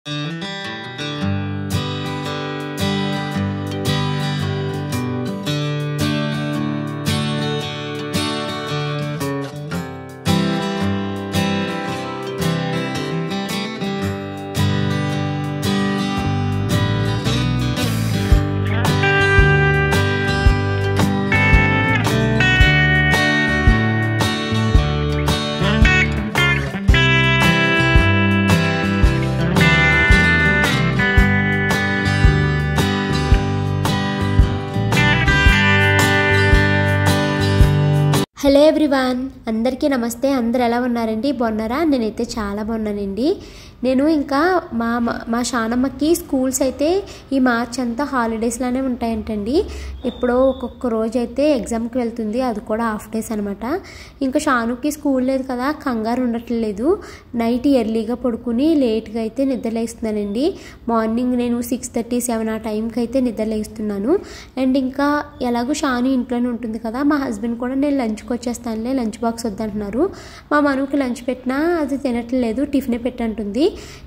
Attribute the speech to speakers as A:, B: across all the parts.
A: Hello everyone, అందరికీ నమస్తే. అందరు ఎలా ఉన్నారండి? బాగున్నారా? నేనైతే చాలా బాగున్నానండి. నేను ఇంకా మా షానమ్మకి స్కూల్స్ అయితే ఈ మార్చ్ అంతా హాలిడేస్లోనే ఉంటాయంటండి. ఎప్పుడో ఒక్కొక్క రోజు అయితే ఎగ్జామ్కి వెళ్తుంది, అది కూడా హాఫ్ డేస్ అనమాట. ఇంకా షానుకి స్కూల్ లేదు కదా, కంగారు ఉండట్లేదు. నైట్ ఎర్లీగా పడుకుని లేట్గా అయితే నిద్రలేస్తున్నానండి. మార్నింగ్ నేను 6:30, 7 ఆ టైంకి అయితే నిద్రలేస్తున్నాను. అండ్ ఇంకా ఎలాగో షాను ఇంట్లోనే ఉంటుంది కదా, మా హస్బెండ్ కూడా నేను లంచ్కి వచ్చేస్తానులే, లంచ్ బాక్స్ వద్దంటున్నారు. మా మనుకి లంచ్ పెట్టినా అది తినట్లేదు, టిఫినే పెట్టంటుంది.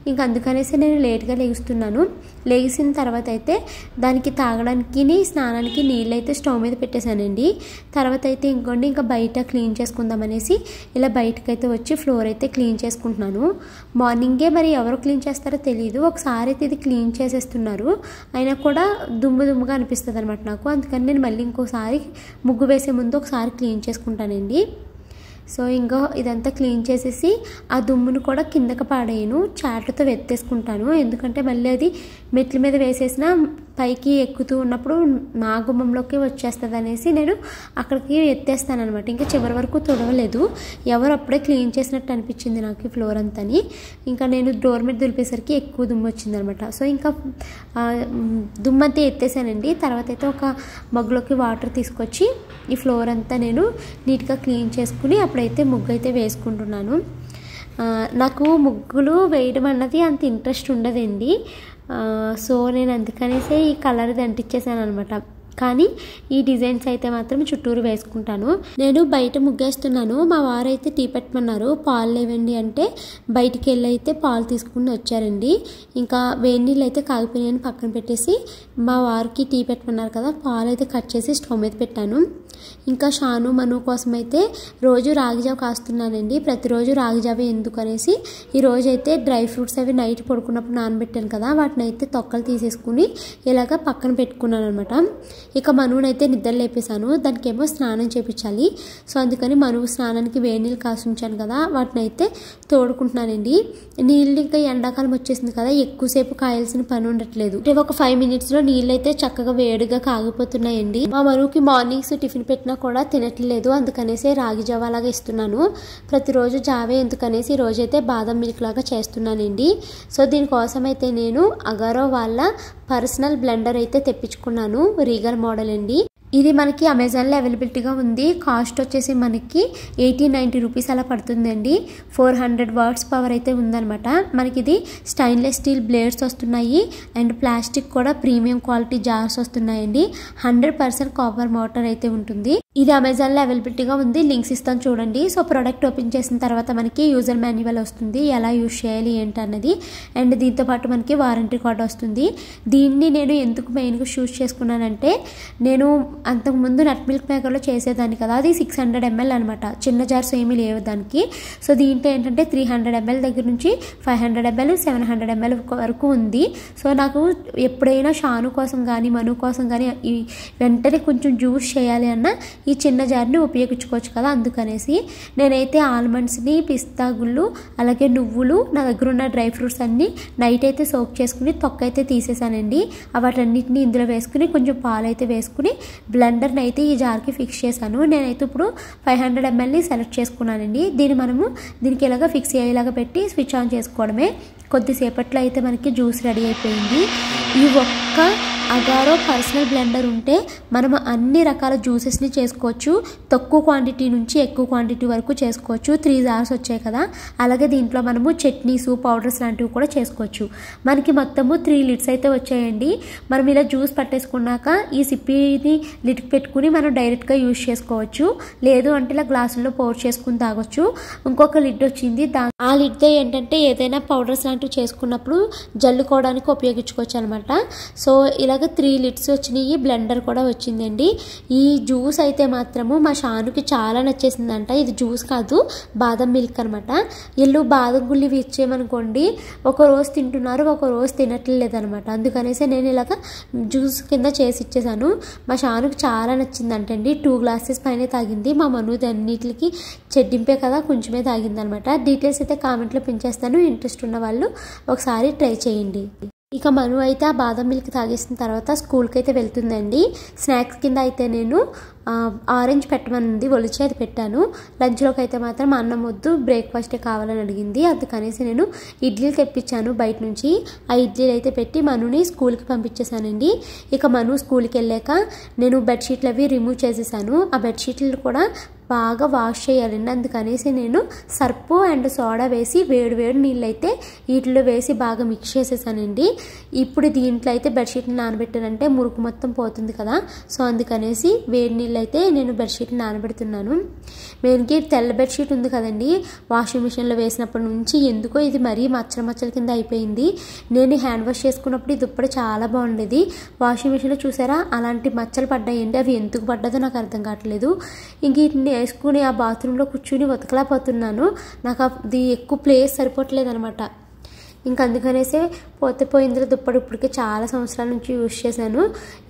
A: ఇంకా అందుకనేసి నేను లేట్గా లేస్తున్నాను. లేచిన తర్వాత అయితే దానికి తాగడానికి స్నానానికి నీళ్ళు అయితే స్టవ్ మీద పెట్టేశానండి. తర్వాత అయితే ఇంకా బయట క్లీన్ చేసుకుందామనేసి ఇలా బయటకైతే వచ్చి ఫ్లోర్ అయితే క్లీన్ చేసుకుంటున్నాను. మార్నింగే మరి ఎవరు క్లీన్ చేస్తారో తెలియదు, ఒకసారి అయితే ఇది క్లీన్ చేసేస్తున్నారు. అయినా కూడా దుమ్ముగా అనిపిస్తుంది అనమాట నాకు. అందుకని నేను మళ్ళీ ఇంకోసారి ముగ్గు వేసే ముందు ఒకసారి క్లీన్ చేసుకుంటానండి. సో ఇంకా ఇదంతా క్లీన్ చేసేసి ఆ దుమ్మును కూడా కిందకి పాడేయను, చాటతో వెత్తేసుకుంటాను. ఎందుకంటే మళ్ళీ అది మెట్ల మీద వేసేసిన పైకి ఎక్కుతూ ఉన్నప్పుడు మా గుమ్మంలోకి వచ్చేస్తుంది అనేసి నేను అక్కడికి ఎత్తేస్తాను అనమాట. ఇంకా చివరి వరకు తుడవలేదు, ఎవరు అప్పుడే క్లీన్ చేసినట్టు అనిపించింది నాకు ఫ్లోర్ అంతని. ఇంకా నేను డోర్ మీద దులిపేసరికి ఎక్కువ దుమ్ము వచ్చింది అనమాట. సో ఇంకా దుమ్మంతా ఎత్తేసానండి. తర్వాత అయితే ఒక మగ్గులోకి వాటర్ తీసుకొచ్చి ఈ ఫ్లోర్ అంతా నేను నీట్గా క్లీన్ చేసుకుని అప్పుడైతే ముగ్గు అయితే వేసుకుంటున్నాను. నాకు ముగ్గులు వేయడం అన్నది అంత ఇంట్రెస్ట్ ఉండదండి. సో నేను అందుకనేసే ఈ కలర్ అంటించేసాను అనమాట. కానీ ఈ డిజైన్స్ అయితే మాత్రం చుట్టూరు వేసుకుంటాను. నేను బయట ముగ్గేస్తున్నాను. మా వారు అయితే టీ పెట్టమన్నారు, పాలు లేవండి అంటే బయటికి వెళ్ళి అయితే పాలు తీసుకుని వచ్చారండి. ఇంకా వేడి నీళ్ళు అయితే కాగిపోయినాయని పక్కన పెట్టేసి మా వారికి టీ పెట్టమన్నారు కదా, పాలు అయితే కట్ చేసి స్టవ్ మీద పెట్టాను. ఇంకా షాను మను కోసం అయితే రోజు రాగిజావ కాస్తున్నానండి. ప్రతిరోజు రాగిజావే ఎందుకు అనేసి ఈరోజు అయితే డ్రై ఫ్రూట్స్ అవి నైట్ పడుకున్నప్పుడు నానబెట్టాను కదా, వాటిని అయితే తొక్కలు తీసేసుకుని ఇలాగ పక్కన పెట్టుకున్నాను అనమాట. ఇక మనువునైతే నిద్ర లేపేశాను, దానికి ఏమో స్నానం చేయించాలి. సో అందుకని మనువు స్నానానికి వేడి నీళ్ళు కాసి ఉంచాను కదా, వాటిని అయితే తోడుకుంటున్నానండి. నీళ్ళు ఇంకా ఎండాకాలం వచ్చేసింది కదా, ఎక్కువసేపు కాయాల్సిన పని ఉండట్లేదు. ఒక 5 minutesలో నీళ్ళు అయితే చక్కగా వేడిగా కాగిపోతున్నాయండి. మా మనువుకి మార్నింగ్స్ టిఫిన్ పెట్టినా కూడా తినట్లేదు, అందుకనేసి రాగి జావ లాగా ఇస్తున్నాను. ప్రతిరోజు జావే ఎందుకనేసి ఈరోజు అయితే బాదం మిల్క్ లాగా చేస్తున్నానండి. సో దీనికోసం అయితే నేను అగారో వాళ్ళ పర్సనల్ బ్లెండర్ అయితే తెప్పించుకున్నాను, రీగల్ మోడల్ అండి. ఇది మనకి అమెజాన్లో అవైలబిలిటీగా ఉంది. కాస్ట్ వచ్చేసి మనకి 80-90 రూపీస్ అలా పడుతుందండి. 400 వాట్స్ పవర్ అయితే ఉందనమాట. మనకి ఇది స్టెయిన్లెస్ స్టీల్ బ్లేడ్స్ వస్తున్నాయి అండ్ ప్లాస్టిక్ కూడా ప్రీమియం క్వాలిటీ జార్స్ వస్తున్నాయండి. 100% కాపర్ మోటార్ అయితే ఉంటుంది. ఇది అమెజాన్లో అవైలబిలిటీగా ఉంది, లింక్స్ ఇస్తాను చూడండి. సో ప్రోడక్ట్ ఓపెన్ చేసిన తర్వాత మనకి యూజర్ మాన్యువల్ వస్తుంది, ఎలా యూజ్ చేయాలి ఏంటన్నది. అండ్ దీంతోపాటు మనకి వారంటీ కార్డ్ వస్తుంది. దీన్ని నేను ఎందుకు మెయిన్గా చూస్ చేసుకున్నానంటే, నేను అంతకుముందు నట్ మిల్క్ మేకర్లో చేసేదాన్ని కదా, అది 600 ml అనమాట. చిన్న జార్స్ ఏమీ లేవు దానికి. సో దీంట్లో ఏంటంటే 300 ml దగ్గర నుంచి 500 ml 700 ml వరకు ఉంది. సో నాకు ఎప్పుడైనా షాను కోసం కానీ మను కోసం కానీ వెంటనే కొంచెం జ్యూస్ చేయాలి అన్న ఈ చిన్న జార్ని ఉపయోగించుకోవచ్చు కదా, అందుకనేసి నేనైతే ఆల్మండ్స్ని, పిస్తా గుళ్ళు, అలాగే నువ్వులు, నా దగ్గర ఉన్న డ్రై ఫ్రూట్స్ అన్నీ నైట్ అయితే సోక్ చేసుకుని తొక్క అయితే తీసేసానండి. వాటన్నిటిని ఇందులో వేసుకుని కొంచెం పాలు అయితే వేసుకుని బ్లెండర్ని అయితే ఈ జార్కి ఫిక్స్ చేశాను. నేనైతే ఇప్పుడు 500 mlని సెలెక్ట్ చేసుకున్నానండి. దీనికి ఇలాగా ఫిక్స్ అయ్యేలాగా పెట్టి స్విచ్ ఆన్ చేసుకోవడమే. కొద్దిసేపట్లో అయితే మనకి జ్యూస్ రెడీ అయిపోయింది. ఈ ఒక్క అగారో పర్సనల్ బ్లెండర్ ఉంటే మనం అన్ని రకాల జ్యూసెస్ని చేసుకోవచ్చు. తక్కువ క్వాంటిటీ నుంచి ఎక్కువ క్వాంటిటీ వరకు చేసుకోవచ్చు. 3 జార్స్ వచ్చాయి కదా, అలాగే దీంట్లో మనము చట్నీస్, పౌడర్స్ లాంటివి కూడా చేసుకోవచ్చు. మనకి మొత్తము 3 లిడ్స్ అయితే వచ్చాయండి. మనం ఇలా జ్యూస్ పట్టేసుకున్నాక ఈ సిప్పిని లిడ్ పెట్టుకుని మనం డైరెక్ట్గా యూజ్ చేసుకోవచ్చు. లేదు అంటే ఇలా గ్లాసుల్లో పౌర్ చేసుకుని తాగొచ్చు. ఇంకొక లిడ్ వచ్చింది, ఆ లిడ్తో ఏంటంటే ఏదైనా పౌడర్స్ లాంటివి చేసుకున్నప్పుడు జల్లుకోవడానికి ఉపయోగించుకోవచ్చు అనమాట. సో ఇలాగ 3 లిడ్స్ వచ్చినాయి. బ్లెండర్ కూడా వచ్చిందండి. ఈ జ్యూస్ అయితే మాత్రము మా షానుకి చాలా నచ్చేసిందంట. ఇది జ్యూస్ కాదు, బాదం మిల్క్ అనమాట. వీళ్ళు బాదం గుళ్ళు ఇచ్చేయమనుకోండి, ఒక రోజు తింటున్నారు, ఒక రోజు తినట్లేదు అనమాట. అందుకనేసి నేను ఇలాగ జ్యూస్ కింద చేసి ఇచ్చేసాను. మా షానుకి చాలా నచ్చిందంటండి. 2 గ్లాసెస్ పైన తాగింది. మా మనుది అన్నిటికి చెడ్డింపే కదా, కొంచెమే తాగింది అనమాట. డీటెయిల్స్ అయితే కామెంట్లో పెంచేస్తాను. ఇంట్రెస్ట్ ఉన్న వాళ్ళు ఒకసారి ట్రై చేయండి. ఇక మను అయితే ఆ బాదం మిల్క్ తాగేసిన తర్వాత స్కూల్కి అయితే వెళ్తుందండి. స్నాక్స్ కింద అయితే నేను ఆరెంజ్ పెట్టమనుంది, ఒలిచి అది పెట్టాను. లంచ్లోకి అయితే మాత్రం అన్నం వద్దు, బ్రేక్ఫాస్టే కావాలని అడిగింది. అందుకనేసి నేను ఇడ్లీలు తెప్పించాను బయట నుంచి. ఆ ఇడ్లీలు అయితే పెట్టి మనుని స్కూల్కి పంపించేశానండి. ఇక మను స్కూల్కి వెళ్ళాక నేను బెడ్షీట్లు అవి రిమూవ్ చేసేసాను. ఆ బెడ్షీట్లు కూడా బాగా వాష్ చేయాలండి. అందుకనేసి నేను సర్పు అండ్ సోడా వేసి వేడి వేడి నీళ్ళు అయితే వీటిలో వేసి బాగా మిక్స్ చేసేసానండి. ఇప్పుడు దీంట్లో అయితే బెడ్షీట్లు నానబెట్టానంటే మురుకు మొత్తం పోతుంది కదా, సో అందుకనేసి వేడి నీళ్ళు అయితే నేను బెడ్షీట్లు నానబెడుతున్నాను. మెయిన్కి తెల్ల బెడ్షీట్ ఉంది కదండి, వాషింగ్ మిషన్లో వేసినప్పటి నుంచి ఎందుకో ఇది మరీ మచ్చల కింద అయిపోయింది. నేను హ్యాండ్ వాష్ చేసుకున్నప్పుడు ఇది ఇప్పుడు చాలా బాగుండేది. వాషింగ్ మిషన్లో చూసారా అలాంటి మచ్చలు పడ్డాయండి. అవి ఎందుకు పడ్డదో నాకు అర్థం కావట్లేదు. ఇంక వీటిని వేసుకుని ఆ బాత్రూంలో కూర్చుని ఉతకలేకపోతున్నాను. నాకు అది ఎక్కువ ప్లేస్ సరిపోవట్లేదు అనమాట. ఇంక అందుకనేసే పోయిందిలో దుప్పటి ఇప్పటికే చాలా సంవత్సరాల నుంచి యూజ్ చేశాను.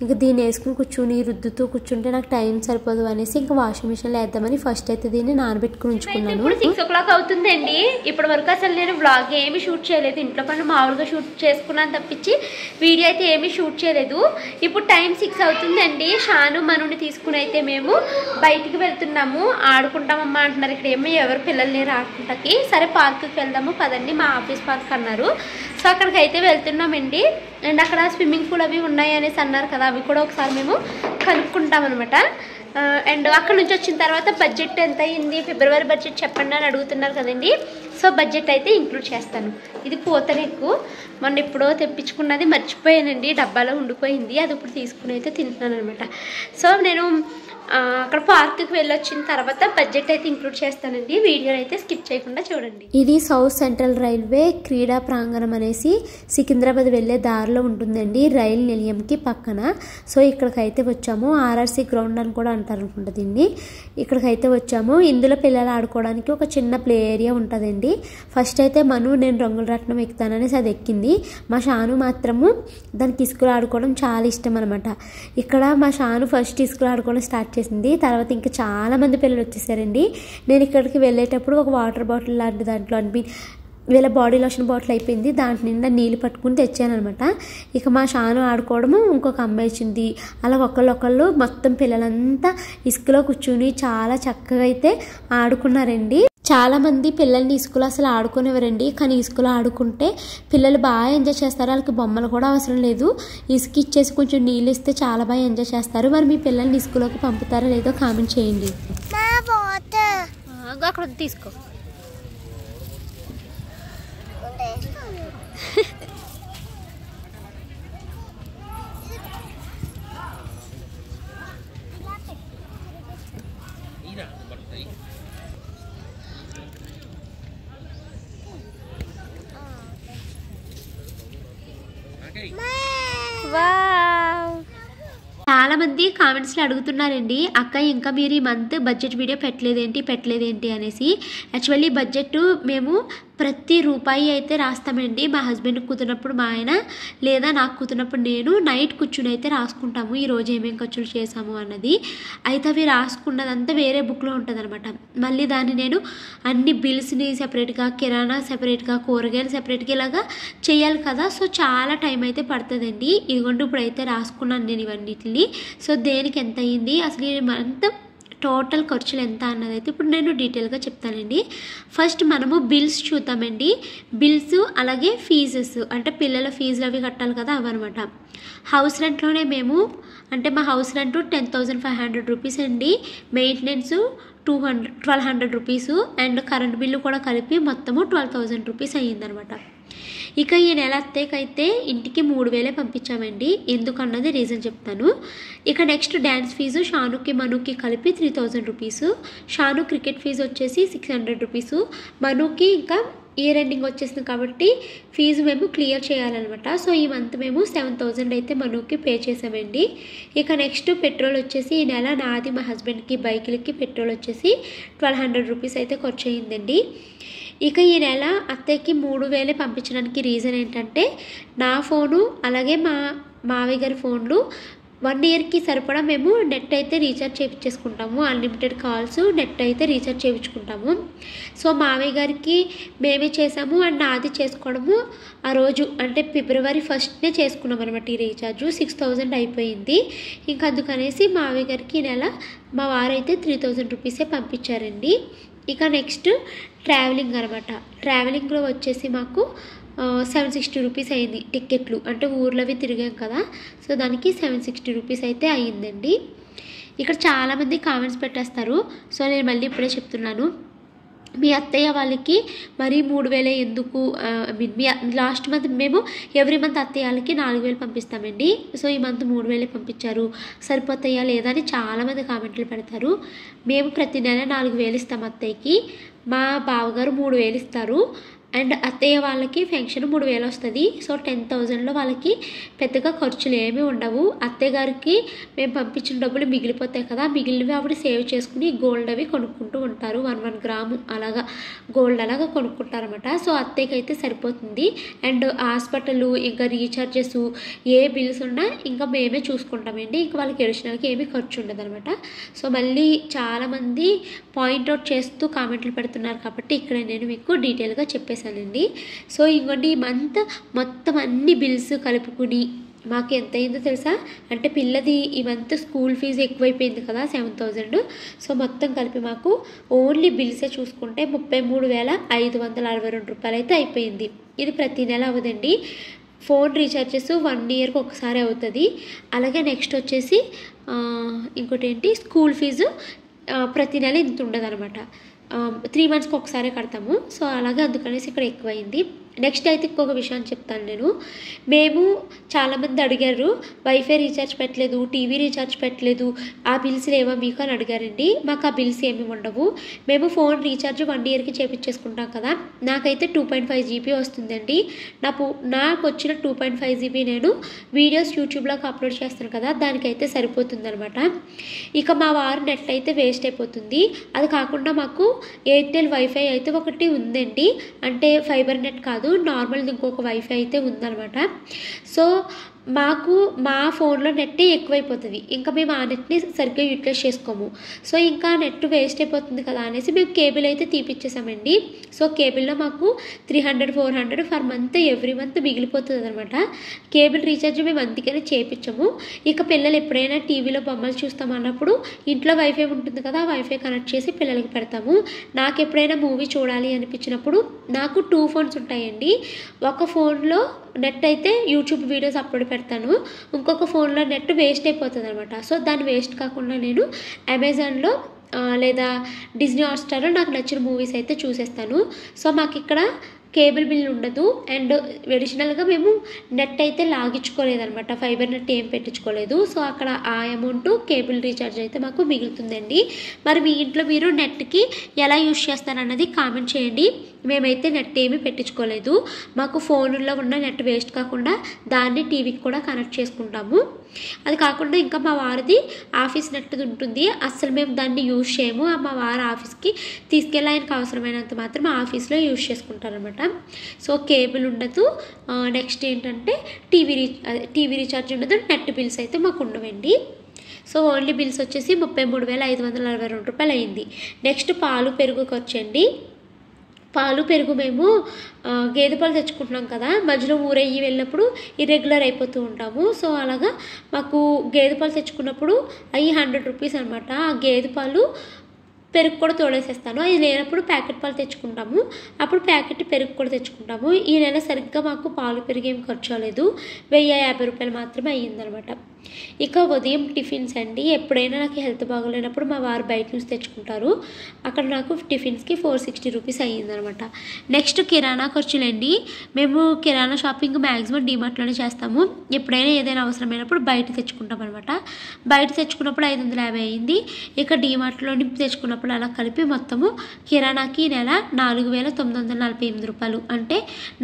A: ఇంకా దీన్ని వేసుకుని కూర్చుని రుద్దుతూ కూర్చుంటే నాకు టైం సరిపోదు అనేసి ఇంకా వాషింగ్ మిషన్లో వేద్దామని ఫస్ట్ అయితే దీన్ని నానబెట్టుకుని ఉంచుకున్నాను.
B: ఇప్పుడు 6 o'clock అవుతుందండి. ఇప్పటి వరకు అసలు నేను వ్లాగ్ ఏమి షూట్ చేయలేదు. ఇంట్లో పని మామూలుగా షూట్ చేసుకున్నాను తప్పించి వీడియో అయితే ఏమీ షూట్ చేయలేదు. ఇప్పుడు టైం 6 అవుతుందండి. షాను మనుని తీసుకుని అయితే మేము బయటికి వెళ్తున్నాము. ఆడుకుంటామమ్మా అంటున్నారు. ఇక్కడ ఏమో ఎవరు పిల్లలు లేరు ఆడుకుంటాకి. సరే పార్క్కి వెళ్దాము పదండి, మా ఆఫీస్ పార్క్ అన్నారు. సో అక్కడికి అయితే వెళ్తున్నామండి. అండ్ అక్కడ స్విమ్మింగ్ పూల్ అవి ఉన్నాయి అనేసి అన్నారు కదా, అవి కూడా ఒకసారి మేము కనుక్కుంటాం అనమాట. అండ్ అక్కడ నుంచి వచ్చిన తర్వాత బడ్జెట్ ఎంత అయింది, ఫిబ్రవరి బడ్జెట్ చెప్పండి అని అడుగుతున్నారు కదండి. సో బడ్జెట్ అయితే ఇంక్లూడ్ చేస్తాను. ఇది పూతరేకు మొన్న ఎప్పుడో తెప్పించుకున్నది మర్చిపోయానండి, డబ్బాలో ఉండిపోయింది. అది ఇప్పుడు తీసుకుని అయితే తింటున్నాను అనమాట. సో నేను అక్కడ పార్క్కి వెళ్ళొచ్చిన తర్వాత బడ్జెట్ అయితే ఇంక్లూడ్ చేస్తానండి. వీడియోని అయితే స్కిప్ చేయకుండా చూడండి.
A: ఇది సౌత్ సెంట్రల్ రైల్వే క్రీడా ప్రాంగణం అనేసి సికింద్రాబాద్ వెళ్ళే దారిలో ఉంటుందండి, రైలు నిలయంకి పక్కన. సో ఇక్కడికైతే వచ్చాము. ఆర్ఆర్సీ గ్రౌండ్ అని కూడా అంటారు అనుకుంటా దీన్ని. ఇక్కడికైతే వచ్చాము. ఇందులో పిల్లలు ఆడుకోవడానికి ఒక చిన్న ప్లే ఏరియా ఉంటుందండి. ఫస్ట్ అయితే నేను రంగుల రత్నం ఎక్కుతాననేసి అది ఎక్కింది. మా షాను మాత్రము దానికి ఇసుకలు ఆడుకోవడం చాలా ఇష్టం అనమాట. ఇక్కడ మా షాను ఫస్ట్ ఇసుకలు ఆడుకోవడం స్టార్ట్ చేసింది. తర్వాత ఇంకా చాలా మంది పిల్లలు వచ్చేసారండి. నేను ఇక్కడికి వెళ్ళేటప్పుడు ఒక వాటర్ బాటిల్ లాంటి దాంట్లో వీళ్ళ బాడీ లోషన్ బాటిల్ అయిపోయింది, దాంట్లో నిండా నీళ్ళు పట్టుకుని తెచ్చాను అనమాట. ఇక మా షాను ఆడుకోవడము ఇంకొక అమ్మాయి వచ్చింది. అలా ఒకళ్ళు మొత్తం పిల్లలంతా ఇసుకలో కూర్చుని చాలా చక్కగా అయితే ఆడుకున్నారండి. చాలా మంది పిల్లల్ని ఇసుకలో అసలు ఆడుకునేవారండి, కానీ ఇసుకలో ఆడుకుంటే పిల్లలు బాగా ఎంజాయ్ చేస్తారు. వాళ్ళకి బొమ్మలు కూడా అవసరం లేదు, ఇసుక ఇచ్చేసి కొంచెం నీళ్ళు ఇస్తే చాలా బాగా ఎంజాయ్ చేస్తారు. మరి మీ పిల్లల్ని ఇసుకలోకి పంపుతారో లేదో కామెంట్ చేయండి.
B: అక్కడ తీసుకో.
A: చాలా మంది కామెంట్స్లో అడుగుతున్నారండి, అక్క ఇంకా మీరు ఈ మంత్ బడ్జెట్ వీడియో పెట్టలేదేంటి అనేసి. యాక్చువల్లీ బడ్జెట్ మేము ప్రతి రూపాయి అయితే రాస్తామండి. మా హస్బెండ్కి కుదిరినప్పుడు మా ఆయన, లేదా నాకు కుదిరినప్పుడు నేను నైట్ కూర్చుని అయితే రాసుకుంటాము ఈరోజు ఏమేమి ఖర్చులు చేసాము అన్నది. అయితే అవి రాసుకున్నదంతా వేరే బుక్లో ఉంటుంది అనమాట. మళ్ళీ దాన్ని నేను అన్ని బిల్స్ని సెపరేట్గా, కిరాణా సెపరేట్గా, కూరగాయలు సెపరేట్గా ఇలాగా చేయాలి కదా. సో చాలా టైం అయితే పడుతుందండి. ఇదిగోండి ఇప్పుడైతే రాసుకున్నాను నేను ఇవన్నిటిని. సో దేనికి ఎంత అయ్యింది, అసలు అంత టోటల్ ఖర్చులు ఎంత అన్నది అయితే ఇప్పుడు నేను డీటెయిల్గా చెప్తానండి. ఫస్ట్ మనము బిల్స్ చూద్దామండి. బిల్స్ అలాగే ఫీజెస్, అంటే పిల్లల ఫీజులు అవి కట్టాలి కదా, అవన్నమాట. హౌస్ రెంట్లోనే మేము అంటే మా హౌస్ రెంట్ 10,500 రూపీస్ అండి. Maintenance 1,200 rupees and current bill కూడా కలిపి మొత్తము 12,000 రూపీస్ అయ్యిందనమాట. ఇక ఈ నెల అత్తయ్యకైతే ఇంటికి 3,000 పంపించామండి. ఎందుకన్నది రీజన్ చెప్తాను. ఇక నెక్స్ట్ డ్యాన్స్ ఫీజు షానుకి మనుకి కలిపి 3,000 రూపీస్. షాను క్రికెట్ ఫీజు వచ్చేసి 600 రూపీస్. మనుకి ఇంకా ఇయర్ ఎండింగ్ వచ్చేసింది కాబట్టి ఫీజు మేము క్లియర్ చేయాలన్నమాట. సో ఈ మంత్ మేము 7,000 అయితే మనుకి పే చేసామండి. ఇక నెక్స్ట్ పెట్రోల్ వచ్చేసి ఈ నెల నాది మా హస్బెండ్కి బైకులకి పెట్రోల్ వచ్చేసి 1,200 రూపీస్ అయితే ఖర్చు అయ్యిందండి. ఇక ఈ నెల అత్తయ్యకి 3,000 పంపించడానికి రీజన్ ఏంటంటే నా ఫోను అలాగే మా మావయ్య గారి ఫోన్లు 1 ఇయర్కి సరిపడా మేము నెట్ అయితే రీఛార్జ్ చేయించేసుకుంటాము. అన్లిమిటెడ్ కాల్స్ నెట్ అయితే రీఛార్జ్ చేయించుకుంటాము. సో మావయ్య గారికి మేమే చేసాము అండ్ నాది చేసుకోవడము ఆ రోజు అంటే ఫిబ్రవరి 1నే చేసుకున్నాం అనమాట. ఈ రీఛార్జ్ 6,000 అయిపోయింది. ఇంకా అందుకనేసి మావయ్య గారికి ఈ నెల మా వారైతే 3,000 రూపీసే పంపించారండి. ఇక నెక్స్ట్ ట్రావెలింగ్ అనమాట. ట్రావెలింగ్లో వచ్చేసి మాకు 760 రూపీస్ అయింది. టికెట్లు అంటే ఊర్లోవి తిరిగాం కదా, సో దానికి 760 రూపీస్ అయితే అయ్యిందండి. ఇక్కడ చాలామంది కామెంట్స్ పెట్టేస్తారు. సో నేను మళ్ళీ ఇప్పుడే చెప్తున్నాను, మీ అత్తయ్య వాళ్ళకి మరి 3,000 ఎందుకు? మీ లాస్ట్ మంత్ మేము ఎవ్రీ మంత్ అత్తయ్య వాళ్ళకి 4,000 పంపిస్తామండి. సో ఈ మంత్ 3,000 పంపించారు, సరిపోతాయా లేదా అని చాలామంది కామెంట్లు పెడతారు. మేము ప్రతి నెల 4,000 ఇస్తాం అత్తయ్యకి. మా బావగారు 3,000 ఇస్తారు అండ్ అత్తయ్య వాళ్ళకి ఫంక్షన్ 3,000 వస్తుంది. సో 10,000లో వాళ్ళకి పెద్దగా ఖర్చులు ఏమీ ఉండవు. అత్తయ్య గారికి మేము పంపించిన డబ్బులు మిగిలిపోతాయి కదా, మిగిలినవి ఆవిడ సేవ్ చేసుకుని గోల్డ్ అవి కొనుక్కుంటూ ఉంటారు. 1 గ్రాము అలాగా గోల్డ్ అలాగా కొనుక్కుంటారనమాట. సో అత్తయ్యకి అయితే సరిపోతుంది. అండ్ హాస్పిటల్ ఇంకా రీఛార్జెస్ ఏ బిల్స్ ఉన్నా ఇంకా మేమే చూసుకుంటామండి. ఇంకా వాళ్ళకి ఎడిషనల్కి ఏమీ ఖర్చు ఉండదు అనమాట. సో మళ్ళీ చాలామంది పాయింట్అవుట్ చేస్తూ కామెంట్లు పెడుతున్నారు కాబట్టి ఇక్కడ నేను మీకు డీటెయిల్గా చెప్పేసానండి. సో ఇంకోటి ఈ మంత్ మొత్తం అన్ని బిల్స్ కలుపుకుని మాకు ఎంత అయిందో తెలుసా? అంటే పిల్లది ఈ మంత్ స్కూల్ ఫీజు ఎక్కువైపోయింది కదా 7,000. సో మొత్తం కలిపి మాకు ఓన్లీ బిల్సే చూసుకుంటే 33,562 రూపాయలు అయితే అయిపోయింది. ఇది ప్రతి నెల అవ్వదండి. ఫోన్ రీఛార్జెస్ 1 ఇయర్కి ఒకసారి అవుతుంది. అలాగే నెక్స్ట్ వచ్చేసి ఇంకోటి ఏంటి, స్కూల్ ఫీజు ప్రతి నెల ఇంత ఉండదు అనమాట. 3 మంత్స్కి ఒకసారి కడతాము. సో అలాగే అందుకనేసి ఇక్కడ ఎక్కువైంది. నెక్స్ట్ అయితే ఇంకొక విషయం చెప్తాను నేను. మేము చాలామంది అడిగారు వైఫై రీఛార్జ్ పెట్టలేదు, టీవీ రీఛార్జ్ పెట్టలేదు, ఆ బిల్స్ లేవా మీకు అని అడిగారండి. మాకు ఆ బిల్స్ ఏమి ఉండవు. మేము ఫోన్ రీఛార్జ్ 1 ఇయర్కి చేపించేసుకుంటాం కదా. నాకైతే 2.5 GB వస్తుందండి. నాకు వచ్చిన 2.5 GB నేను వీడియోస్ యూట్యూబ్లోకి అప్లోడ్ చేస్తాను కదా, దానికైతే సరిపోతుంది అనమాట. ఇక మా వారు నెట్ అయితే వేస్ట్ అయిపోతుంది. అది కాకుండా మాకు ఎయిర్టెల్ వైఫై అయితే ఒకటి ఉందండి. అంటే ఫైబర్ నెట్ కాదు, నార్మల్ ఇంకొక వైఫై అయితే ఉందన్నమాట. సో మాకు మా ఫోన్లో నెట్ ఎక్కువైపోతుంది. ఇంకా మేము ఆ నెట్ని సరిగ్గా యూటిలైజ్ చేసుకోము. సో ఇంకా నెట్ వేస్ట్ అయిపోతుంది కదా అనేసి మేము కేబుల్ అయితే తీపిచ్చేసామండి. సో కేబుల్లో మాకు 300-400 ఫర్ మంత్ ఎవ్రీ మంత్ మిగిలిపోతుంది అనమాట. కేబుల్ రీఛార్జ్ మేము అందుకనే చేయించము. ఇక పిల్లలు ఎప్పుడైనా టీవీలో బొమ్మలు చూస్తామన్నప్పుడు ఇంట్లో వైఫై ఉంటుంది కదా, వైఫై కనెక్ట్ చేసి పిల్లలకి పెడతాము. నాకు ఎప్పుడైనా మూవీ చూడాలి అనిపించినప్పుడు నాకు 2 ఫోన్స్ ఉంటాయండి. ఒక ఫోన్లో నెట్ అయితే యూట్యూబ్ వీడియోస్ అప్లోడ్ పెడతాను, ఇంకొక ఫోన్లో నెట్ వేస్ట్ అయిపోతుంది అనమాట. సో దాన్ని వేస్ట్ కాకుండా నేను అమెజాన్లో లేదా డిజ్నీ హాట్స్టార్లో నాకు నచ్చిన మూవీస్ అయితే చూసేస్తాను. సో మాకు ఇక్కడ కేబుల్ బిల్ ఉండదు అండ్ అడిషనల్గా మేము నెట్ అయితే లాగించుకోలేదనమాట. ఫైబర్ నెట్ ఏం పెట్టించుకోలేదు. సో అక్కడ ఆ అమౌంట్ కేబుల్ రీఛార్జ్ అయితే మాకు మిగులుతుందండి. మరి మీ ఇంట్లో మీరు నెట్కి ఎలా యూజ్ చేస్తారన్నది కామెంట్ చేయండి. మేమైతే నెట్ ఏమీ పెట్టించుకోలేదు. మాకు ఫోన్లో ఉన్న నెట్ వేస్ట్ కాకుండా దాన్ని టీవీకి కూడా కనెక్ట్ చేసుకుంటాము. అది కాకుండా ఇంకా మా వారిది ఆఫీస్ నెట్ ఉంటుంది, అస్సలు మేము దాన్ని యూజ్ చేయము. మా వారి ఆఫీస్కి తీసుకెళ్ళి ఆయనకు అవసరమైనంత మాత్రం ఆఫీస్లో యూజ్ చేసుకుంటారనమాట. సో కేబుల్ ఉండదు. నెక్స్ట్ ఏంటంటే టీవీ రీఛార్జ్ ఉండదు. నెట్ బిల్స్ అయితే మాకు ఉండవండి. సో ఓన్లీ బిల్స్ వచ్చేసి 33,562 రూపాయలు అయింది. నెక్స్ట్ పాలు పెరుగుకి వచ్చండి. పాలు పెరుగు మేము గేదె పాలు తెచ్చుకుంటున్నాం కదా, మధ్యలో ఊరయ్యి వెళ్ళినప్పుడు ఇర్రెగ్యులర్ అయిపోతూ ఉంటాము. సో అలాగా మాకు గేదె పాలు తెచ్చుకున్నప్పుడు అవి 100 రూపీస్ అనమాట. ఆ గేదె పాలు
B: పెరుగు కూడా తోడేసేస్తాను. అది లేనప్పుడు ప్యాకెట్ పాలు తెచ్చుకుంటాము, అప్పుడు ప్యాకెట్ పెరుగు కూడా తెచ్చుకుంటాము. ఈ నెల సరిగ్గా మాకు పాలు పెరుగు ఏం ఖర్చు అవ్వలేదు, 1050 రూపాయలు మాత్రమే అయ్యిందనమాట. ఇక ఉదయం టిఫిన్స్ అండి. ఎప్పుడైనా నాకు హెల్త్ బాగోలేనప్పుడు మా వారు బయట నుంచి తెచ్చుకుంటారు. అక్కడ నాకు టిఫిన్స్కి 460 రూపీస్ అయ్యిందనమాట. నెక్స్ట్ కిరాణా ఖర్చులండి. మేము కిరాణా షాపింగ్ మ్యాక్సిమం డీమార్ట్లోనే చేస్తాము. ఎప్పుడైనా ఏదైనా అవసరమైనప్పుడు బయట తెచ్చుకుంటాం అనమాట. బయట తెచ్చుకున్నప్పుడు 550 అయ్యింది. ఇక డీమార్ట్లోని తెచ్చుకున్నప్పుడు అలా కలిపి మొత్తము కిరాణాకి ఈ నెల 4948 రూపాయలు, అంటే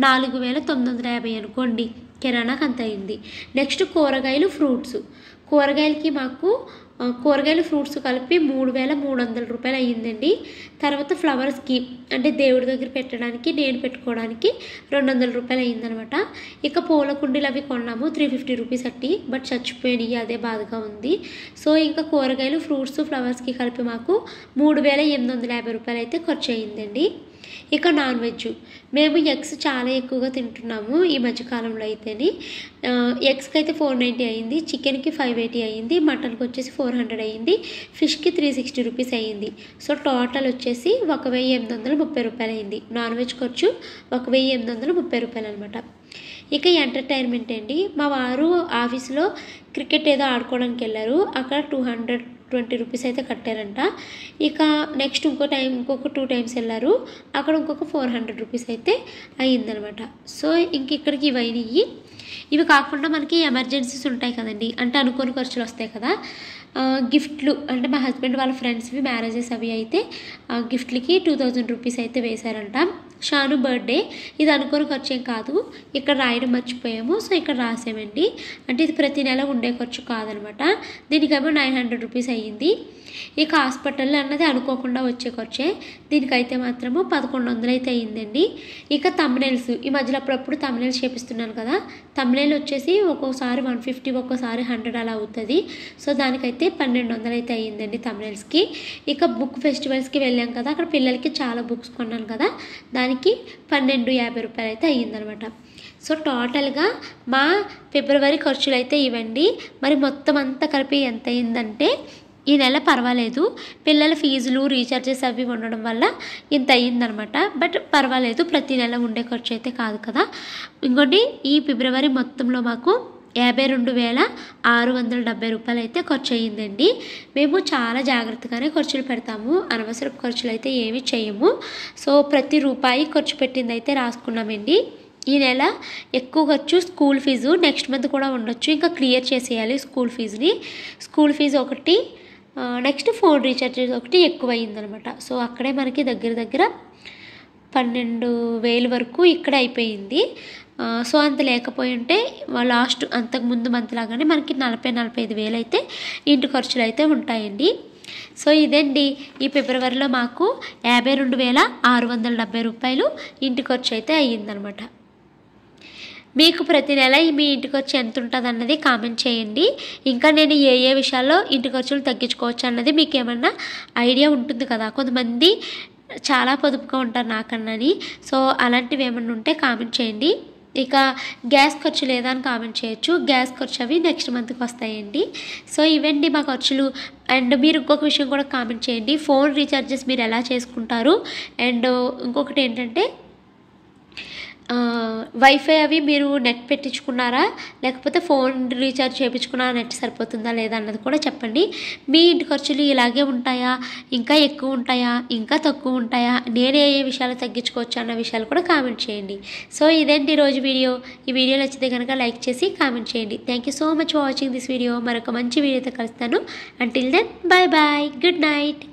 B: 4950 అనుకోండి. కిరాణాకి అంత అయింది. నెక్స్ట్ కూరగాయలు ఫ్రూట్స్. కూరగాయలు ఫ్రూట్స్ కలిపి 3300 రూపాయలు అయ్యిందండి. తర్వాత ఫ్లవర్స్కి అంటే దేవుడి దగ్గర పెట్టడానికి, నేను పెట్టుకోవడానికి 200 రూపాయలు అయ్యిందనమాట. ఇక పూల కుండీలు అవి కొన్నాము 350 రూపీస్ అట్టి, బట్ చచ్చిపోయినాయి, అదే బాధగా ఉంది. సో ఇంకా కూరగాయలు ఫ్రూట్స్ ఫ్లవర్స్కి కలిపి మాకు 3850 రూపాయలు అయితే ఖర్చు అయ్యిందండి. ఇక నాన్ వెజ్, మేము ఎగ్స్ చాలా ఎక్కువగా తింటున్నాము ఈ మధ్యకాలంలో అయితేని. ఎగ్స్కి అయితే 490 అయ్యింది, చికెన్కి 580 అయ్యింది, మటన్కి వచ్చేసి 400 అయ్యింది, ఫిష్కి 360 రూపీస్ అయ్యింది. సో టోటల్ వచ్చేసి 1830 రూపాయలు అయింది. నాన్ వెజ్ ఖర్చు 1830 రూపాయలు అనమాట. ఇక ఎంటర్టైన్మెంట్ అండి. మా వారు ఆఫీస్లో క్రికెట్ ఏదో ఆడుకోవడానికి వెళ్ళారు, అక్కడ 220 రూపీస్ అయితే కట్టారంట. ఇక నెక్స్ట్ ఇంకొక 2 టైమ్స్ వెళ్ళారు, అక్కడ ఇంకొక 400 రూపీస్ అయితే అయ్యిందనమాట. సో ఇంక ఇక్కడికి ఇవైనవి. ఇవి కాకుండా మనకి ఎమర్జెన్సీస్ ఉంటాయి కదండి, అంటే అనుకోని ఖర్చులు వస్తాయి కదా. గిఫ్ట్లు అంటే మా హస్బెండ్ వాళ్ళ ఫ్రెండ్స్వి మ్యారేజెస్ అవి అయితే గిఫ్ట్లకి 2000 రూపీస్ అయితే వేశారంట. షాను బర్త్డే, ఇది అనుకోని ఖర్చు ఏం కాదు, ఇక్కడ రాయడం మర్చిపోయాము, సో ఇక్కడ రాసామండి. అంటే ఇది ప్రతి నెల ఉండే ఖర్చు కాదనమాట. దీనికేమో 900 రూపీస్ అయ్యింది. ఇక హాస్పిటల్ అన్నది అనుకోకుండా వచ్చే ఖర్చే, దీనికైతే మాత్రము 1100 అయితే అయ్యిందండి. ఇక తమ్నెయిల్స్, ఈ మధ్యలో అప్పుడప్పుడు తమ్నెయిల్స్ చేపిస్తున్నాను కదా, తమ్నెయిల్ వచ్చేసి ఒక్కోసారి 150 ఒక్కోసారి 100 అలా అవుతుంది. సో దానికైతే 1200 అయితే అయ్యిందండి తమ్నెయిల్స్కి. ఇక బుక్ ఫెస్టివల్స్కి వెళ్ళాం కదా, అక్కడ పిల్లలకి చాలా బుక్స్ కొన్నాను కదా, దానికి 1250 రూపాయలు అయితే అయ్యిందనమాట. సో టోటల్గా మా ఫిబ్రవరి ఖర్చులు అయితే ఇవ్వండి. మరి మొత్తం అంతా కలిపి ఎంత అయిందంటే ఈ నెల పర్వాలేదు, పిల్లల ఫీజులు రీఛార్జెస్ అవి ఉండడం వల్ల ఇంత అయ్యిందనమాట. బట్ పర్వాలేదు, ప్రతి నెల ఉండే ఖర్చు అయితే కాదు కదా. ఇంకోటి ఈ ఫిబ్రవరి మొత్తంలో మాకు 52,670 రూపాయలు అయితే ఖర్చు అయ్యిందండి. మేము చాలా జాగ్రత్తగానే ఖర్చులు పెడతాము, అనవసరపు ఖర్చులు అయితే ఏమీ చేయము. సో ప్రతి రూపాయి ఖర్చు పెట్టింది అయితే రాసుకున్నామండి. ఈ నెల ఎక్కువ ఖర్చు స్కూల్ ఫీజు, నెక్స్ట్ మంత్ కూడా ఉండొచ్చు, ఇంకా క్లియర్ చేసేయాలి స్కూల్ ఫీజుని. స్కూల్ ఫీజు ఒకటి, నెక్స్ట్ ఫోన్ రీఛార్జెస్ ఒకటి ఎక్కువ అయ్యిందనమాట. సో అక్కడే మనకి దగ్గర 12,000 వరకు ఇక్కడ అయిపోయింది. సో అంత లేకపోయి ఉంటే లాస్ట్ అంతకుముందు మంత్ లాగానే మనకి 40,000-45,000 అయితే ఇంటి ఖర్చులు అయితే ఉంటాయండి. సో ఇదండి ఈ ఫిబ్రవరిలో మాకు 52,670 రూపాయలు ఇంటి ఖర్చు అయితే అయ్యిందనమాట. మీకు ప్రతి నెల మీ ఇంటి ఖర్చు ఎంత ఉంటుంది అన్నది కామెంట్ చేయండి. ఇంకా నేను ఏ విషయాల్లో ఇంటి ఖర్చులు తగ్గించుకోవచ్చు అన్నది మీకు ఏమన్నా ఐడియా ఉంటుంది కదా, కొంతమంది చాలా పొదుపుగా ఉంటారు నాకన్నాని. సో అలాంటివి ఏమన్నా ఉంటే కామెంట్ చేయండి. ఇక గ్యాస్ ఖర్చు లేదా అని కామెంట్ చేయొచ్చు, గ్యాస్ ఖర్చు అవి నెక్స్ట్ మంత్కి వస్తాయండి. సో ఇవండి మా ఖర్చులు. అండ్ మీరు ఇంకొక విషయం కూడా కామెంట్ చేయండి, ఫోన్ రీఛార్జెస్ మీరు ఎలా చేసుకుంటారు. అండ్ ఇంకొకటి ఏంటంటే వైఫై అవి మీరు నెట్ పెట్టించుకున్నారా, లేకపోతే ఫోన్ రీఛార్జ్ చేయించుకున్నారా, నెట్ సరిపోతుందా లేదా అన్నది కూడా చెప్పండి. మీ ఇంటి ఖర్చులు ఇలాగే ఉంటాయా, ఇంకా ఎక్కువ ఉంటాయా, ఇంకా తక్కువ ఉంటాయా, నేను ఏ విషయాలు తగ్గించుకోవచ్చు అన్న విషయాలు కూడా కామెంట్ చేయండి. సో ఇదేంటి ఈరోజు వీడియో. ఈ వీడియో నచ్చితే కనుక లైక్ చేసి కామెంట్ చేయండి. Thank you so much for watching this video. మరొక మంచి వీడియోతో కలుస్తాను. Until then bye bye, good night.